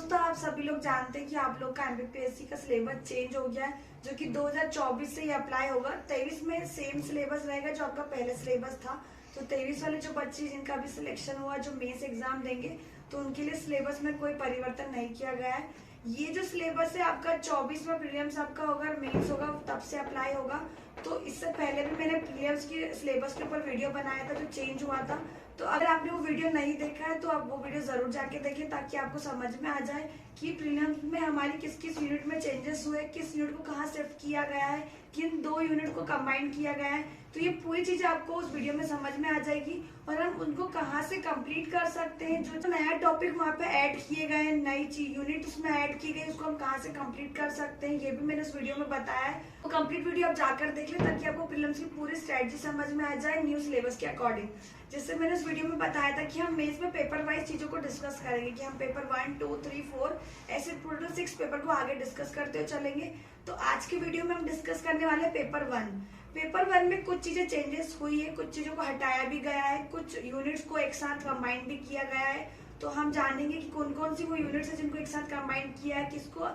दोस्तों, आप सभी लोग जानते हैं कि आप लोग का एमपीपीएससी का सिलेबस चेंज हो गया है, जो कि 2024 से ही अप्लाई होगा। 23 में सेम सिलेबस रहेगा जो आपका पहले सिलेबस था। तो 23 वाले जो बच्चे जिनका भी सिलेक्शन हुआ, जो मेंस एग्जाम देंगे, तो उनके लिए सिलेबस में कोई परिवर्तन नहीं किया गया है। ये जो सिलेबस है आपका 24 में प्रीलिम्स आपका होगा, मेंस होगा, तब से अप्लाई होगा। तो इससे पहले भी मैंने प्रीलिम्स के सिलेबस के ऊपर वीडियो बनाया था जो चेंज हुआ था। तो अगर आपने वो वीडियो नहीं देखा है तो आप वो वीडियो जरूर जाके देखें, ताकि आपको समझ में आ जाए कि प्रीलिम्स में हमारी किस किस यूनिट में चेंजेस हुए, किस यूनिट को कहाँ शिफ्ट किया गया है, किन दो यूनिट को कंबाइन किया गया है। तो ये पूरी चीजें आपको उस वीडियो में समझ में आ जाएगी और हम उनको कहाँ से कंप्लीट कर सकते हैं। जो नया टॉपिक वहाँ पे ऐड किए गए, नई यूनिट उसमें ऐड की गई, उसको हम कहाँ से कंप्लीट कर सकते हैं, ये भी मैंने उस वीडियो में बताया है। तो कंप्लीट वीडियो आप जाकर देख लें, ताकि आपको प्रीलिम्स की पूरी स्ट्रेटजी समझ में आ जाए न्यू सिलेबस के अकॉर्डिंग। जैसे मैंने उस वीडियो में बताया था कि हम मेंस में पेपर वाइज चीजों को डिस्कस करेंगे, कि हम पेपर 1, 2, 3, 4 ऐसे टोटल 6 पेपर को आगे डिस्कस करते हुए चलेंगे। तो आज की वीडियो में हम डिस्कस करने वाले हैं पेपर 1। पेपर 1 में कुछ चीजें चेंजेस हुई है, कुछ चीजों को हटाया भी गया है, कुछ यूनिट्स को एक साथ कंबाइन भी किया गया है। तो हम जानेंगे कि कौन कौन सी वो यूनिट्स है जिनको एक साथ कंबाइन किया है, किसको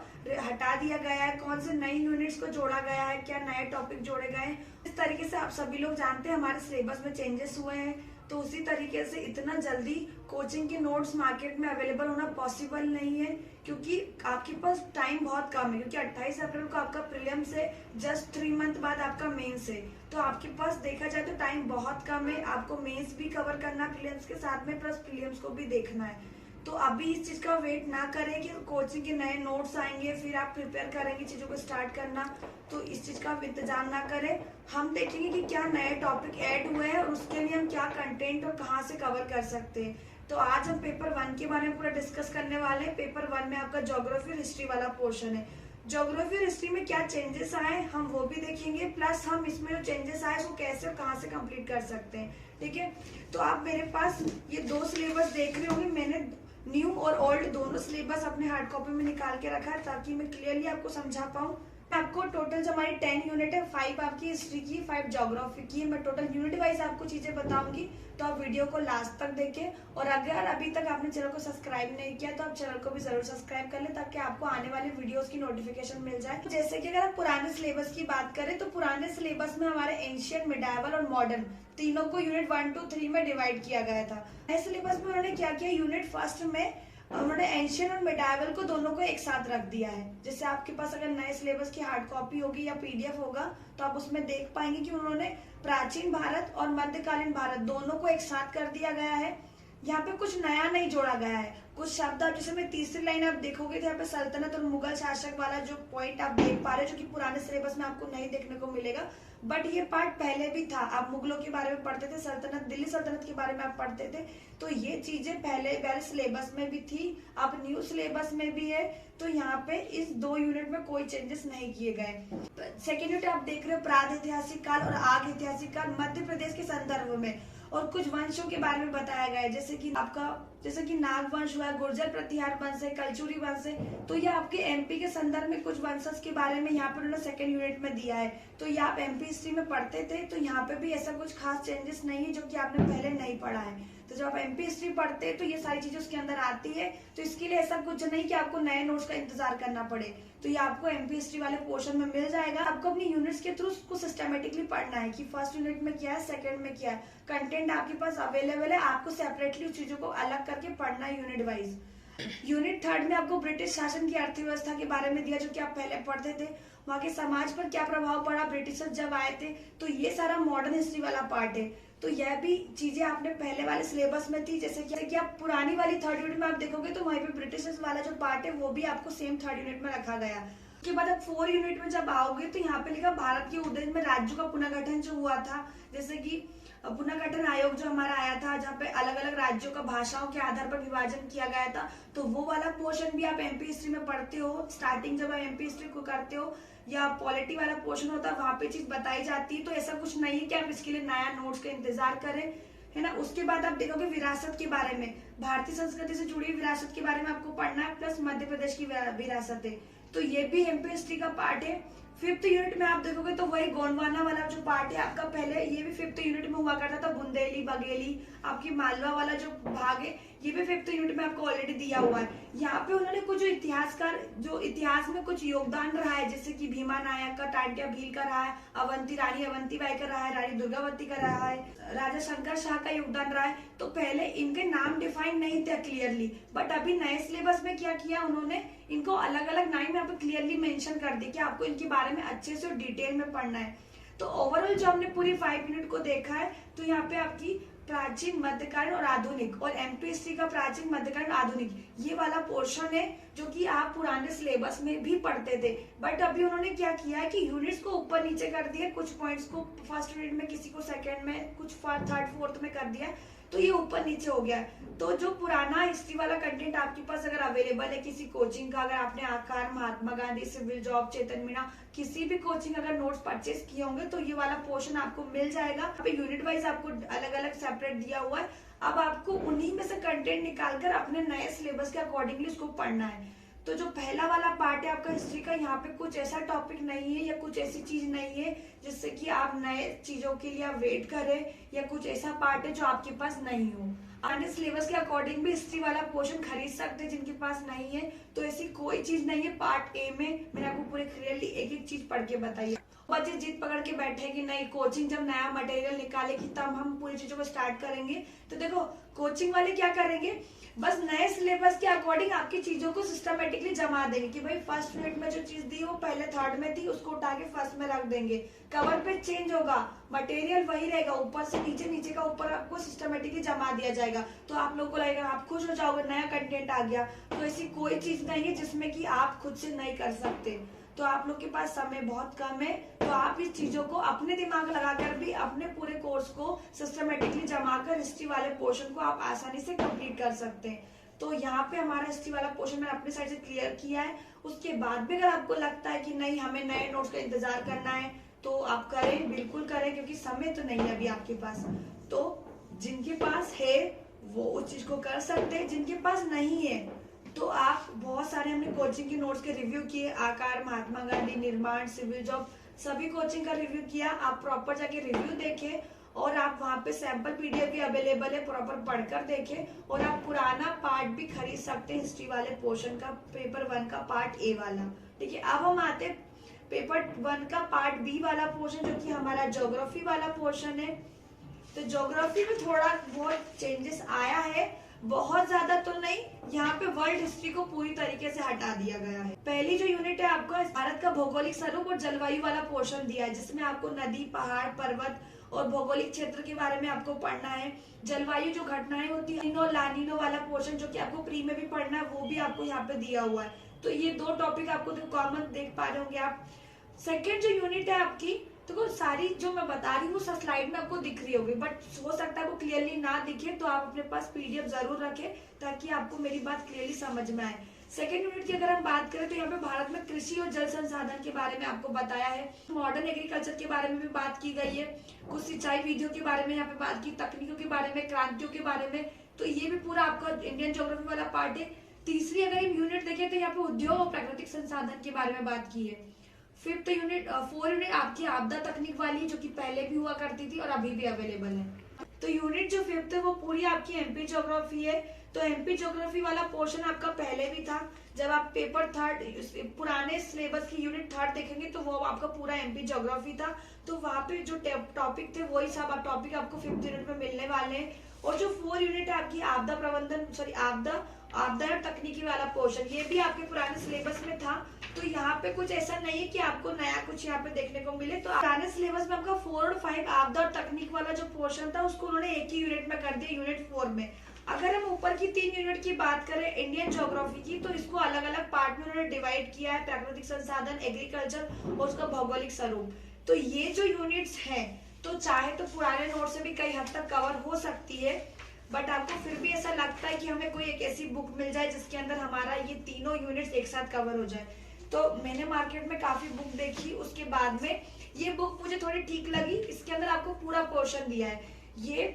हटा दिया गया है, कौन से नई यूनिट्स को जोड़ा गया है, क्या नए टॉपिक जोड़े गए हैं। इस तरीके से आप सभी लोग जानते हैं हमारे सिलेबस में चेंजेस हुए हैं। तो उसी तरीके से इतना जल्दी कोचिंग के नोट्स मार्केट में अवेलेबल होना पॉसिबल नहीं है, क्योंकि आपके पास टाइम बहुत कम है। क्योंकि 28 अप्रैल को आपका प्रीलिम्स है, जस्ट 3 मंथ बाद आपका मेंस है। तो आपके पास देखा जाए तो टाइम बहुत कम है। आपको मेंस भी कवर करना है प्रीलिम्स के साथ में, प्लस प्रीलिम्स को भी देखना है। तो अभी इस चीज का वेट ना करें कि कोचिंग के नए नोट्स आएंगे फिर आप प्रिपेयर करेंगे चीजों को स्टार्ट करना। तो इस चीज का इंतजाम ना करें। हम देखेंगे कि क्या नए टॉपिक ऐड हुए हैं और उसके लिए हम क्या कंटेंट और कहाँ से कवर कर सकते हैं। तो आज हम पेपर 1 के बारे में पूरा डिस्कस करने वाले हैं। पेपर 1 में आपका ज्योग्राफी और हिस्ट्री वाला पोर्शन है। ज्योग्राफी और हिस्ट्री में क्या चेंजेस आए हम वो भी देखेंगे, प्लस हम इसमें जो चेंजेस आए उसको कैसे और कहाँ से कंप्लीट कर सकते हैं। ठीक है, तो आप मेरे पास ये 2 सिलेबस देख रहे होंगे। मैंने न्यू और ओल्ड दोनों सिलेबस अपने हार्ड कॉपी में निकाल के रखा है, ताकि मैं क्लियरली आपको समझा पाऊँ। आपको टोटल जो हमारी 10 यूनिट है, 5 आपकी हिस्ट्री की, 5 ज्योग्राफी की है। मैं टोटल यूनिट वाइज आपको चीजें बताऊंगी, तो आप वीडियो को लास्ट तक देखें। और अगर अभी तक आपने चैनल को सब्सक्राइब नहीं किया तो आप चैनल को भी जरूर सब्सक्राइब कर लें, ताकि आपको आने वाले वीडियोस की नोटिफिकेशन मिल जाए। तो जैसे कि अगर आप पुराने सिलेबस की बात करें, तो पुराने सिलेबस में हमारे एंशियंट, मिडाइवल और मॉडर्न तीनों को यूनिट 1, 2, 3 में डिवाइड किया गया था। नए सिलेबस में उन्होंने क्या किया, यूनिट फर्स्ट में उन्होंने एंशियंट और मिडाइवल को दोनों को एक साथ रख दिया है। जैसे आपके पास अगर नए सिलेबस की हार्ड कॉपी होगी या पीडीएफ होगा, तो आप उसमें देख पाएंगे कि उन्होंने प्राचीन भारत और मध्यकालीन भारत दोनों को एक साथ कर दिया गया है। यहाँ पे कुछ नया नहीं जोड़ा गया है। कुछ शब्द आप जैसे मैं तीसरी लाइन आप देखोगे तो यहाँ पे सल्तनत और मुगल शासक वाला जो पॉइंट आप देख पा रहे हो, जो कि पुराने सिलेबस में आपको नहीं देखने को मिलेगा, बट ये पार्ट पहले भी था। आप मुगलों के बारे में पढ़ते थे, सल्तनत, दिल्ली सल्तनत के बारे में आप पढ़ते थे। तो ये चीजें पहले सिलेबस में भी थी, अब न्यू सिलेबस में भी है। तो यहाँ पे इस 2 यूनिट में कोई चेंजेस नहीं किए गए। सेकेंड यूनिट आप देख रहे हो प्राग ऐतिहासिक काल और आग ऐतिहासिक काल मध्य प्रदेश के संदर्भ में, और कुछ वंशों के बारे में बताया गया है। जैसे कि नाग वंश हुआ, गुर्जर प्रतिहार वंश है, कलचुरी वंश है। तो ये आपके एमपी के संदर्भ में कुछ वंशज के बारे में यहाँ पर उन्होंने सेकंड यूनिट में दिया है। तो ये आप एमपी हिस्ट्री में पढ़ते थे, तो यहाँ पे भी ऐसा कुछ खास चेंजेस नहीं है जो कि आपने पहले नहीं पढ़ा है। तो जब आप एमपी हिस्ट्री पढ़ते हैं तो ये सारी चीजें उसके अंदर आती है। तो इसके लिए ऐसा कुछ नहीं कि आपको नए नोट्स का इंतजार करना पड़े। तो ये आपको एमपी हिस्ट्री वाले पोर्शन में मिल जाएगा। आपको अपनी यूनिट्स के थ्रू उसको सिस्टमेटिकली पढ़ना है कि फर्स्ट यूनिट में क्या है, सेकंड में क्या है। कंटेंट आपके पास अवेलेबल है, आपको सेपरेटली उस चीजों को अलग करके पढ़ना है यूनिट वाइज। यूनिट 3 में आपको ब्रिटिश शासन की अर्थव्यवस्था के बारे में दिया, जो कि आप पहले पढ़ते थे। वहाँ के समाज पर क्या प्रभाव पड़ा ब्रिटिशर्स जब आए थे। तो ये सारा मॉडर्न हिस्ट्री वाला पार्ट है। तो यह भी चीजें आपने पहले वाले सिलेबस में थी। जैसे कि आप पुरानी वाली 3rd यूनिट में आप देखोगे तो वहीं पे ब्रिटिशर्स वाला जो पार्ट है वो भी आपको सेम 3rd यूनिट में रखा गया। उसके बाद आप 4 यूनिट में जब आओगे तो यहाँ पे लिखा भारत के उदय में राज्यों का पुनर्गठन जो हुआ था। जैसे कि पुनर्गठन आयोग जो हमारा आया था, जहाँ पे अलग अलग राज्यों का भाषाओं के आधार पर विभाजन किया गया था। तो वो वाला पोर्शन भी आप एमपी हिस्ट्री में पढ़ते हो। स्टार्टिंग जब आप एमपी हिस्ट्री को करते हो या पॉलिटी वाला पोर्शन होता है, वहां पे चीज बताई जाती है। तो ऐसा कुछ नहीं है कि आप इसके लिए नया नोट्स का इंतजार करें, है ना। उसके बाद आप देखोगे विरासत के बारे में, भारतीय संस्कृति से जुड़ी विरासत के बारे में आपको पढ़ना है, प्लस मध्य प्रदेश की विरासत है। तो ये भी एमपी हिस्ट्री का पार्ट है। 5th यूनिट में आप देखोगे तो वही गोंडवाना वाला जो पार्ट है आपका, पहले ये भी 5th यूनिट में हुआ करता था। बुंदेली, बघेली, आपकी मालवा वाला जो भाग है ये भी 5th यूनिट में आपको ऑलरेडी दिया हुआ है। यहाँ पे उन्होंने कुछ इतिहासकार जो इतिहास में कुछ योगदान रहा है, जैसे कि भीमा नायक का, टांट्या भील का रहा है, रानी अवंतीबाई का रहा है, रानी दुर्गावती का रहा है, राजा शंकर शाह का योगदान रहा है। तो पहले इनके नाम डिफाइन नहीं थे क्लियरली, बट अभी नए सिलेबस में क्या किया उन्होंने, इनको अलग अलग नाम यहाँ पे क्लियरली मेंशन कर दिया कि आपको इनके बारे में अच्छे से डिटेल में पढ़ना है। तो ओवरऑल जो हमने पूरी 5 यूनिट को देखा है, तो यहाँ पे आपकी प्राचीन, मध्यकालीन और आधुनिक, और एमपी हिस्ट्री का प्राचीन, मध्यकालीन, आधुनिक, ये वाला पोर्शन है जो कि आप पुराने सिलेबस में भी पढ़ते थे। बट अभी उन्होंने क्या किया है कि यूनिट्स को ऊपर नीचे कर दिया, कुछ पॉइंट्स को फर्स्ट यूनिट में, किसी को सेकंड में, कुछ थर्ड फोर्थ में कर दिया, तो ये ऊपर नीचे हो गया है। तो जो पुराना हिस्ट्री वाला कंटेंट आपके पास अगर अवेलेबल है किसी कोचिंग का, अगर आपने आकार, महात्मा गांधी, सिविल जॉब, चेतन मीना, किसी भी कोचिंग अगर नोट्स परचेज किए होंगे तो ये वाला पोर्शन आपको मिल जाएगा। यहाँ पे यूनिट वाइज आपको अलग अलग सेपरेट दिया हुआ है। अब आपको उन्हीं में से कंटेंट निकालकर अपने नए सिलेबस के अकॉर्डिंगली उसको पढ़ना है। तो जो पहला वाला पार्ट है आपका हिस्ट्री का, यहाँ पे कुछ ऐसा टॉपिक नहीं है या कुछ ऐसी चीज नहीं है जिससे कि आप नए चीजों के लिए वेट करें, या कुछ ऐसा पार्ट है जो आपके पास नहीं हो। आने सिलेबस के अकॉर्डिंग भी हिस्ट्री वाला पोर्शन खरीद सकते हैं जिनके पास नहीं है। तो ऐसी कोई चीज नहीं है। पार्ट ए में मैंने आपको पूरे क्लियरली एक एक चीज पढ़ के बताई। बच्चे जिद पकड़ के बैठे कि नहीं, कोचिंग जब नया मटेरियल निकालेगी तब हम पूरी चीजों को स्टार्ट करेंगे। तो देखो कोचिंग वाले क्या करेंगे, बस नए सिलेबस के अकॉर्डिंग आपकी चीजों को सिस्टमेटिकली जमा देंगे कि भाई फर्स्ट यूनिट में जो चीज दी वो पहले थर्ड में थी, उसको उठा के फर्स्ट में रख देंगे। कवर पे चेंज होगा, मटेरियल वही रहेगा, ऊपर से नीचे, नीचे का ऊपर आपको सिस्टमेटिकली जमा दिया जाएगा। तो आप लोग को लगेगा, आप खुश हो जाओगे, नया कंटेंट आ गया। तो ऐसी कोई चीज नहीं है जिसमें कि आप खुद से नहीं कर सकते। तो आप लोग के पास समय बहुत कम है, तो आप इस चीजों को अपने दिमाग लगाकर भी अपने पूरे कोर्स को सिस्टमेटिकली जमा कर हिस्ट्री वाले पोर्शन को आप आसानी से कंप्लीट कर सकते हैं। तो यहाँ पे हमारा हिस्ट्री वाला पोर्शन मैंने अपनी साइड से क्लियर किया है। उसके बाद भी अगर आपको लगता है कि नहीं हमें नए नोट्स का इंतजार करना है तो आप करें, बिल्कुल करें, क्योंकि समय तो नहीं है अभी आपके पास। तो जिनके पास है वो उस चीज को कर सकते हैं, जिनके पास नहीं है तो आप, बहुत सारे हमने कोचिंग के नोट्स के रिव्यू किए, आकार, महात्मा गांधी, निर्माण, सिविल जॉब, सभी कोचिंग का रिव्यू किया। आप प्रॉपर जाके रिव्यू देखें और आप वहाँ पे सैंपल पीडीएफ भी अवेलेबल है, प्रॉपर पढ़कर देखें। और आप पुराना पार्ट भी खरीद सकते हैं हिस्ट्री वाले पोर्शन का, पेपर 1 का पार्ट ए वाला। ठीक है, अब हम आते पेपर 1 का पार्ट बी वाला पोर्शन, जो कि हमारा ज्योग्राफी वाला पोर्शन है। तो ज्योग्राफी में थोड़ा बहुत चेंजेस आया है, बहुत ज्यादा तो नहीं। यहाँ पे वर्ल्ड हिस्ट्री को पूरी तरीके से हटा दिया गया है। पहली जो यूनिट है आपको भारत का भौगोलिक स्वरूप और जलवायु वाला पोर्शन दिया है, जिसमें आपको नदी, पहाड़, पर्वत और भौगोलिक क्षेत्र के बारे में आपको पढ़ना है। जलवायु जो घटनाएं होती है, लानिनो वाला पोर्शन जो कि आपको प्री में भी पढ़ना है, वो भी आपको यहाँ पे दिया हुआ है। तो ये 2 टॉपिक आपको कॉमन देख पा रहे होंगे आप। सेकेंड जो यूनिट है आपकी, तो सारी जो मैं बता रही हूँ स्लाइड में आपको दिख रही होगी, बट हो सकता है वो क्लियरली ना दिखे, तो आप अपने पास पीडीएफ जरूर रखें ताकि आपको मेरी बात क्लियरली समझ में आए। सेकेंड यूनिट की अगर हम बात करें तो यहाँ पे भारत में कृषि और जल संसाधन के बारे में आपको बताया है। मॉडर्न एग्रीकल्चर के बारे में भी बात की गई है, कुछ सिंचाई विधियों के बारे में यहाँ पे बात की, तकनीकों के बारे में, क्रांतियों के बारे में। तो ये भी पूरा आपका इंडियन ज्योग्राफी वाला पार्ट है। तीसरी अगर हम यूनिट देखें तो यहाँ पे उद्योग और प्राकृतिक संसाधन के बारे में बात की है। 4 यूनिट आपकी आपदा तकनीक वाली, जो कि पहले भी हुआ करती थी और अभी भी अवेलेबल है। तो यूनिट जो 5th है वो पूरी आपकी एमपी ज्योग्राफी है। तो एमपी ज्योग्राफी वाला पोर्शन आपका पहले भी था। जब आप पेपर 3 पुराने सिलेबस की यूनिट 3 देखेंगे तो वो आपका पूरा एमपी ज्योग्राफी था। तो वहाँ पे जो टॉपिक थे वही सब टॉपिक आपको 5th यूनिट में मिलने वाले हैं। और जो 4 यूनिट है आपकी आपदा प्रबंधन, आपदा और तकनीकी वाला पोर्शन, ये भी आपके पुराने सिलेबस में था। तो यहाँ पे कुछ ऐसा नहीं है कि आपको नया कुछ यहाँ पे देखने को मिले। तो पुराने सिलेबस में आपका 4 और 5 आपदा और तकनीक वाला जो पोर्शन था उसको उन्होंने एक ही यूनिट में कर दिया, यूनिट 4 में। अगर हम ऊपर की 3 यूनिट की बात करें इंडियन ज्योग्राफी की, तो इसको अलग अलग पार्ट में उन्होंने डिवाइड किया है, प्राकृतिक संसाधन, एग्रीकल्चर और उसका भौगोलिक स्वरूप। तो ये जो यूनिट्स हैं, तो चाहे तो पुराने नोट से भी कई हद तक कवर हो सकती है, बट आपको फिर भी ऐसा लगता है कि हमें कोई एक ऐसी बुक मिल जाए जिसके अंदर हमारा ये तीनों यूनिट्स एक साथ कवर हो जाए। तो मैंने मार्केट में काफी बुक देखी, उसके बाद में ये बुक मुझे थोड़ी ठीक लगी। इसके अंदर आपको पूरा पोर्शन दिया है। ये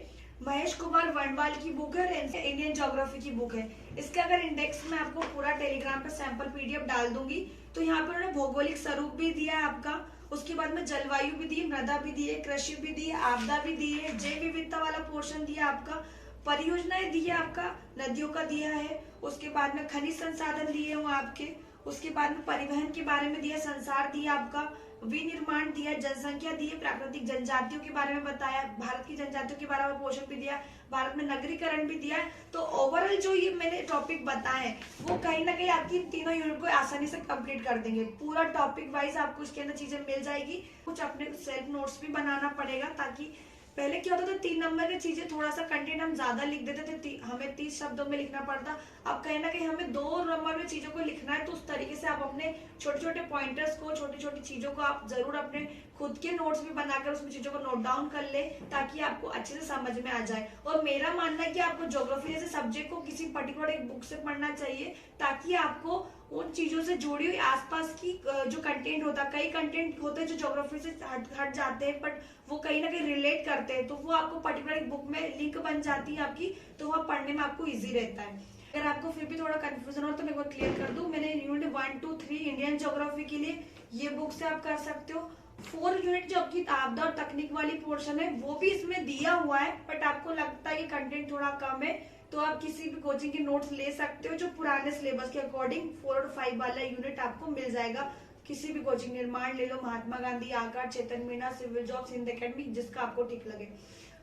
महेश कुमार वनवाल की बुक है और इंडियन ज्योग्राफी की बुक है। इसके अगर इंडेक्स में आपको पूरा टेलीग्राम पे सैंपल पीडीएफ डाल दूंगी, तो यहाँ पर उन्होंने भौगोलिक स्वरूप भी दिया है आपका, उसके बाद में जलवायु भी दी है, मृदा भी दी है, कृषि भी दी है, आपदा भी दी है, जैव विविधता वाला पोर्शन दिया आपका, परियोजनाएं दी है आपका, नदियों का दिया है, उसके बाद में खनिज संसाधन दिए हैं वो आपके, उसके बाद में परिवहन के बारे में दिया, संसार दिया आपका, विनिर्माण दिया, जनसंख्या दी है, प्राकृतिक जनजातियों के बारे में बताया, भारत की जनजातियों के बारे में पोषण भी दिया, भारत में नगरीकरण भी दिया है। तो ओवरऑल जो ये मैंने टॉपिक बताए हैं वो कहीं ना कहीं आपकी तीनों यूनिट को आसानी से कंप्लीट कर देंगे। पूरा टॉपिक वाइज आपको इसके अंदर चीजें मिल जाएगी। कुछ अपने सेल्फ नोट्स भी बनाना पड़ेगा, ताकि पहले क्या होता था 3 नंबर की चीजें थोड़ा सा कंटेंट हम ज्यादा लिख देते थे, हमें 30 शब्दों में लिखना पड़ता। अब कहीं ना कहीं हमें 2 नंबर में चीजों को लिखना है, तो उस तरीके से आप अपने छोटे छोटे पॉइंटर्स को, छोटी छोटी चीजों को आप जरूर अपने खुद के नोट्स भी बनाकर उसमें चीजों को नोट डाउन कर ले, ताकि आपको अच्छे से समझ में आ जाए। और मेरा मानना है कि आपको ज्योग्राफी जैसे सब्जेक्ट को किसी पर्टिकुलर एक बुक से पढ़ना चाहिए, ताकि आपको उन चीजों से जुड़ी हुई आसपास की जो कंटेंट होता है, कई कंटेंट होते हैं जो ज्योग्राफी से हट जाते हैं, बट वो कहीं ना कहीं रिलेट करते हैं, तो वो आपको पर्टिकुलर एक बुक में लिंक बन जाती है आपकी, तो वह पढ़ने में आपको इजी रहता है। अगर आपको फिर भी थोड़ा कंफ्यूजन हो तो मैं एक क्लियर कर दूं, मैंने यूनिट 1, 2, 3 इंडियन ज्योग्राफी के लिए ये बुक से आप कर सकते हो। 4 यूनिट जो आपकी आपदा और तकनीक वाली पोर्शन है वो भी इसमें दिया हुआ है, बट आपको लगता है कि कंटेंट थोड़ा कम है, तो आप किसी भी कोचिंग के नोट्स ले सकते हो जो पुराने सिलेबस के अकॉर्डिंग 4 और 5 वाला यूनिट आपको मिल जाएगा। किसी भी कोचिंग, निर्माण ले लो, Mahatma Gandhi, Aakar, Chetan Meena, civil jobs, Hind academy, जिसका आपको ठीक लगे।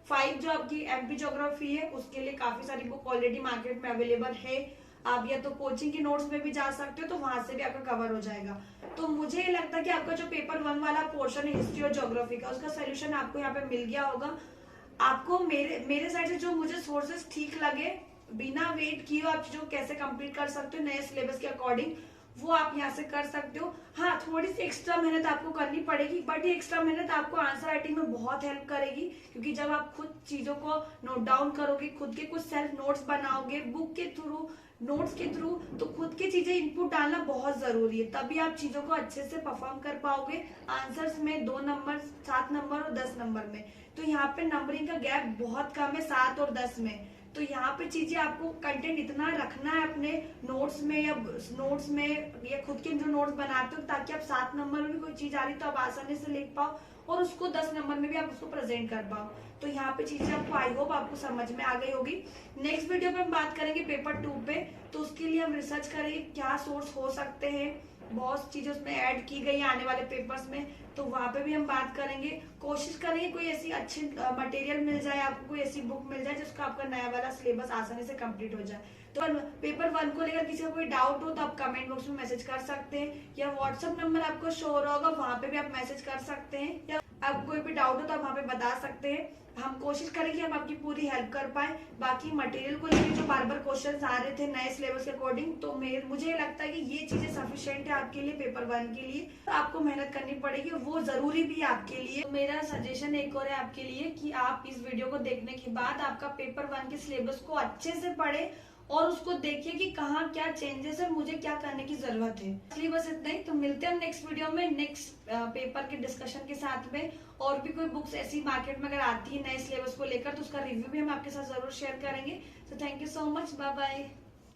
5 जो आपकी एमपी ज्योग्राफी है उसके लिए काफी सारी बुक ऑलरेडी मार्केट में अवेलेबल है। आप या तो कोचिंग के नोट्स में भी जा सकते हो, तो वहां से भी आपका कवर हो जाएगा। तो मुझे ये लगता है कि आपका जो पेपर 1 वाला पोर्शन है हिस्ट्री और ज्योग्राफी का, उसका सोल्यूशन आपको यहाँ पे मिल गया होगा। आपको मेरे साइड से जो मुझे सोर्सेस ठीक लगे, बिना वेट किए आप चीजों को कैसे कंप्लीट कर सकते हो नए सिलेबस के अकॉर्डिंग, वो आप यहाँ से कर सकते हो। हाँ, थोड़ी सी एक्स्ट्रा मेहनत आपको करनी पड़ेगी, बट ये एक्स्ट्रा मेहनत आपको आंसर राइटिंग में बहुत हेल्प करेगी, क्योंकि जब आप खुद चीजों को नोट डाउन करोगे, खुद के कुछ सेल्फ नोट्स बनाओगे बुक के थ्रू, नोट्स के थ्रू, तो खुद की चीजें इनपुट डालना बहुत जरूरी है, तभी आप चीजों को अच्छे से परफॉर्म कर पाओगे आंसर्स में 2 नंबर, 7 नंबर और 10 नंबर में। तो यहाँ पे नंबरिंग का गैप बहुत कम है 7 और 10 में। तो यहाँ पे चीजें आपको कंटेंट इतना रखना है अपने नोट्स में या खुद के जो नोट्स बनाते हो, ताकि आप 7 नंबर में भी कोई चीज आ रही तो आप आसानी से लिख पाओ, और उसको 10 नंबर में भी आप उसको प्रेजेंट कर पाओ। तो यहाँ पे चीजें आपको आई होप आपको समझ में आ गई होगी। नेक्स्ट वीडियो पे हम बात करेंगे पेपर 2 पे, तो उसके लिए हम रिसर्च करेंगे क्या सोर्स हो सकते हैं, बहुत चीजें उसमें ऐड की गई आने वाले पेपर्स में, तो वहां पे भी हम बात करेंगे। कोशिश करेंगे कोई ऐसी अच्छी मटेरियल मिल जाए आपको, कोई ऐसी बुक मिल जाए जिसका आपका नया वाला सिलेबस आसानी से कंप्लीट हो जाए। तो पेपर 1 को लेकर किसी को कोई डाउट हो तो आप कमेंट बॉक्स में मैसेज कर सकते हैं, या व्हाट्सएप नंबर आपको शो हो रहा होगा, वहां पे भी आप मैसेज कर सकते हैं, या आपको कोई भी डाउट हो तो आप वहां पे बता सकते हैं। हम कोशिश करेंगे हम आपकी पूरी हेल्प कर पाए। बाकी मटेरियल को लेकर जो बार बार क्वेश्चन आ रहे थे नए सिलेबस के अकॉर्डिंग, तो मुझे लगता है कि ये चीजें सफिशिएंट है आपके लिए पेपर 1 के लिए। तो आपको मेहनत करनी पड़ेगी, वो जरूरी भी है आपके लिए। तो मेरा सजेशन एक और है आपके लिए कि आप इस वीडियो को देखने के बाद आपका पेपर 1 के सिलेबस को अच्छे से पढ़े और उसको देखिए कि कहाँ क्या चेंजेस है, मुझे क्या करने की जरूरत है। इसलिए बस इतना ही। तो मिलते हैं नेक्स्ट वीडियो में नेक्स्ट पेपर के डिस्कशन के साथ में। और भी कोई बुक्स ऐसी मार्केट में अगर आती है नए सिलेबस को लेकर, तो उसका रिव्यू भी हम आपके साथ जरूर शेयर करेंगे। तो thank you so much, bye bye.